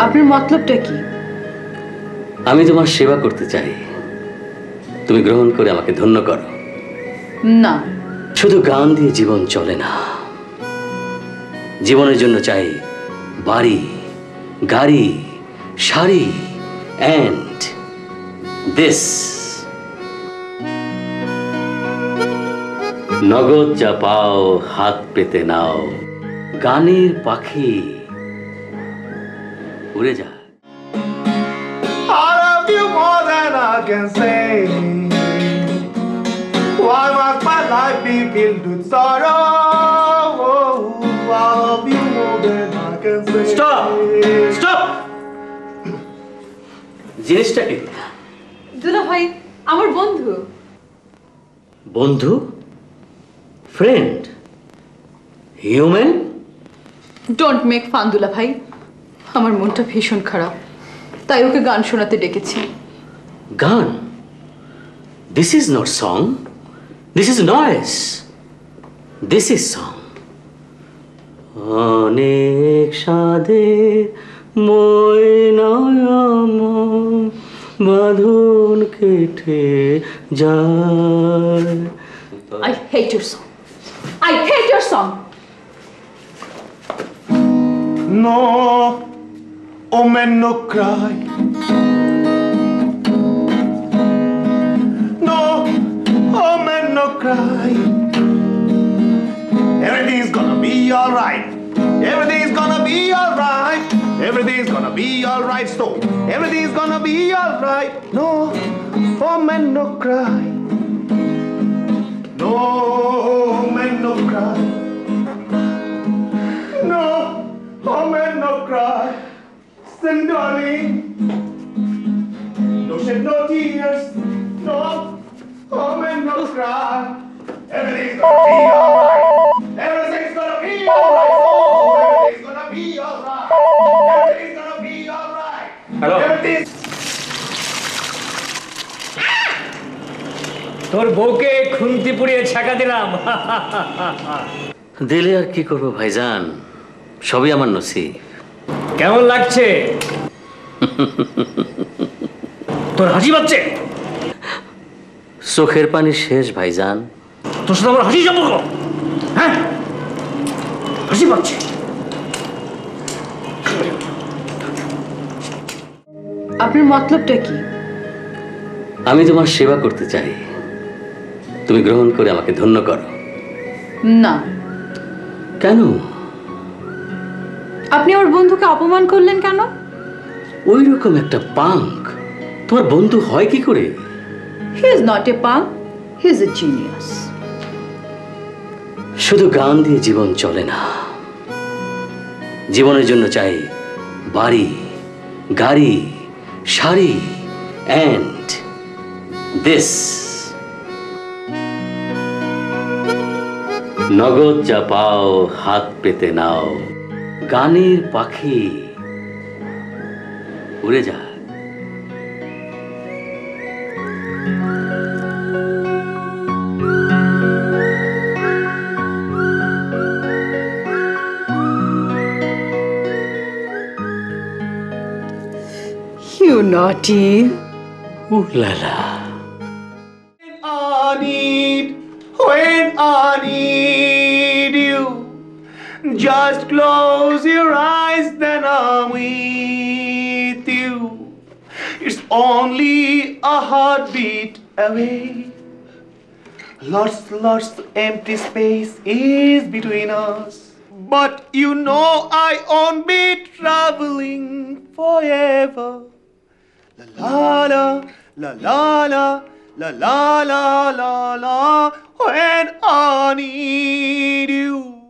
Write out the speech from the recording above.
আপনার মতলবটা কি? আমি তোমার সেবা করতে চাই, তুমি গ্রহণ করে আমাকে ধন্য করো। না, শুধু গান দিয়ে জীবন চলে না, জীবনের জন্য চাই বাড়ি, গাড়ি, শাড়ি অ্যান্ড দিস। নগদ যা পাও হাত পেতে নাও, গানের পাখি উড়ে যা। I love you more than I can say. Why must my life be filled with sorrow? I love you more than I can say. Stop! Stop! জিনিসটা কি? দুলা ভাই আমার বন্ধু। বন্ধু? Friend? Human? Don't make fun দুলা ভাই, আমার মনটা ভীষণ খারাপ, তাই ওকে গান শোনাতে ডেকেছি। গান? This is not song, this is noise, this is song. অনেক সাধের ময়নায়াম বাঁধন কেটে যায়। I hate your song. I hate your song. No, oh man, no cry. No, oh man, no cry. Everything's gonna be alright. Everything's gonna be alright. Everything's gonna be alright. So everything's gonna be alright. No, oh man, no cry. No, oh man, no cry. No, oh man, no cry. Send darling. No shed no tears. No, oh man, no cry. Everything's gonna be alright. Everything's gonna be alright. Oh, everything's gonna be alright. Everything's gonna be alright. Hello. Everything's তোর বউকে খুন্তি পুড়িয়ে ছাকা দিলাম। দিলে আর কি করবো ভাইজান, সবই আমার নসিব। কেমন লাগছে? তোর হাসি পাচ্ছে? চোখের পানি শেষ ভাইজান। তোর সাথে আমার হাসি সম্পর্ক? হ্যাঁ, হাসি পাচ্ছে। আপনার মতলবটা কি? আমি তোমার সেবা করতে চাই, তুমি গ্রহণ করে আমাকে ধন্য করো। না। কেন? আপনি আমার বন্ধুকে অপমান করলেন কেন? ওই রকম একটা পাঙ্ক তোমার বন্ধু হয় কি করে? He is not a punk, he is a genius. শুধু গান দিয়ে জীবন চলে না, জীবনের জন্য চাই বাড়ি, গাড়ি, শাড়ি অ্যান্ড দিস। নগদ যা পাও হাত পেতে নাও, গানের পাখি উড়ে যা। You naughty. Ooh la la. when I need you. Just close your eyes, then I'm with you. It's only a heartbeat away. Lots empty space is between us. But you know I won't be traveling forever. La la la la la la la la la la la when I need you.